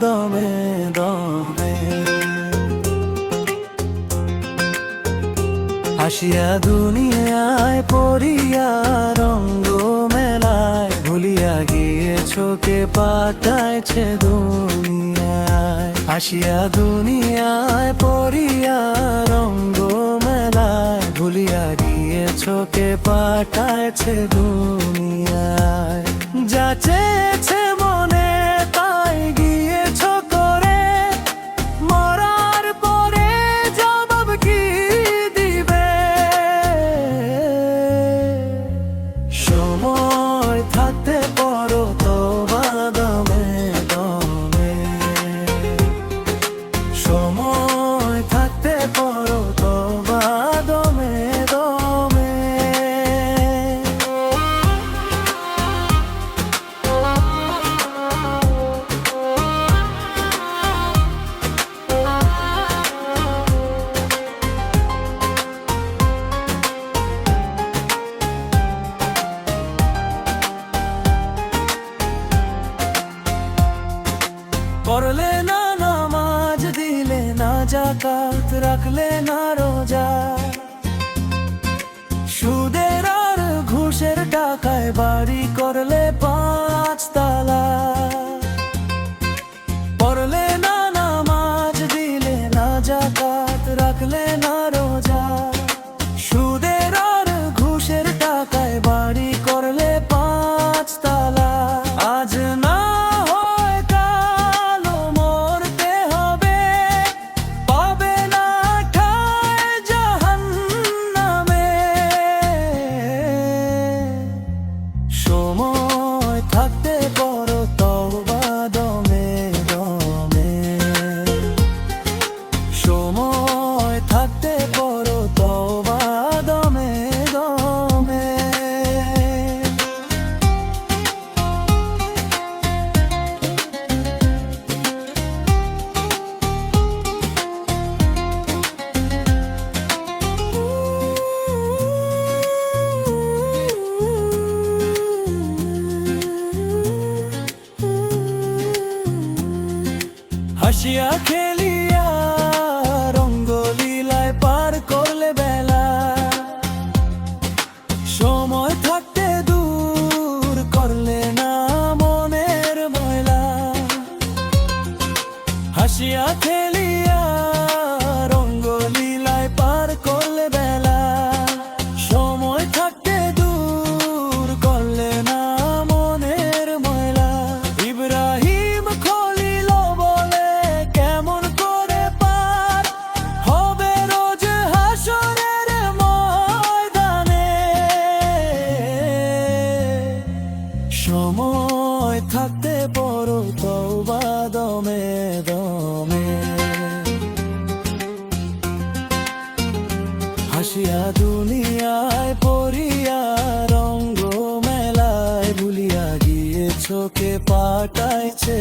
দমে দমে। হাসিয়া দুনিয়ায় পড়িয়া রঙ্গ মেলায়, ভুলিয়া গিয়েছো কে পাঠাইছে দুনিয়ায়। হাসিয়া দুনিয়ায় পড়িয়া রঙ্গ মেলায়, ভুলিয়া গিয়েছো কে পাঠাইছে দুনিয়ায়। যা চেয়েছে মনে তাই গিয়েছো করে, মরার পরে জবাব কি দিবে? সময় থাকতে পড়ো তওবা দমে দমে। সময় থাকতে পড়ো তওবা দমে দমে। করলে না নামাজ, দিলে না যাকাত, রাখলে না রোজা, সুদের আর ঘুষের টাকায় বাড়ি করলে 5 তালা। পড়লে না নামাজ, দিলে না যাকাত, রাখলে না রোজা, সুদের আর ঘুষের টাকায় বাড়ি করলে 5 তালা। আজ না থাকতে পড়ো তওবা দমে দমে। সময় থাকতে পড়ো তওবা দমে দমে। হাসিয়া খেলিয়া রঙ্গলীলায় পার করলে বেলা, সময় থাকতে দূর করলে না মনের ময়লা। হাসিয়া খেলিয়া রঙ্গলীলায় পার করলে বেলা, সময় থাকতে দূর করলে না মনের ময়লা। ইব্রাহিম খলিল বলে কেমন করে পার হবে রোজ হাসরের ময়দানে। সময় থাকতে পড়ো তওবা দমে দমে। হাসিয়া দুনিয়ায় পড়িয়া রঙ্গ মেলায়, ভুলিয়া গিয়েছো কে পাঠাইছে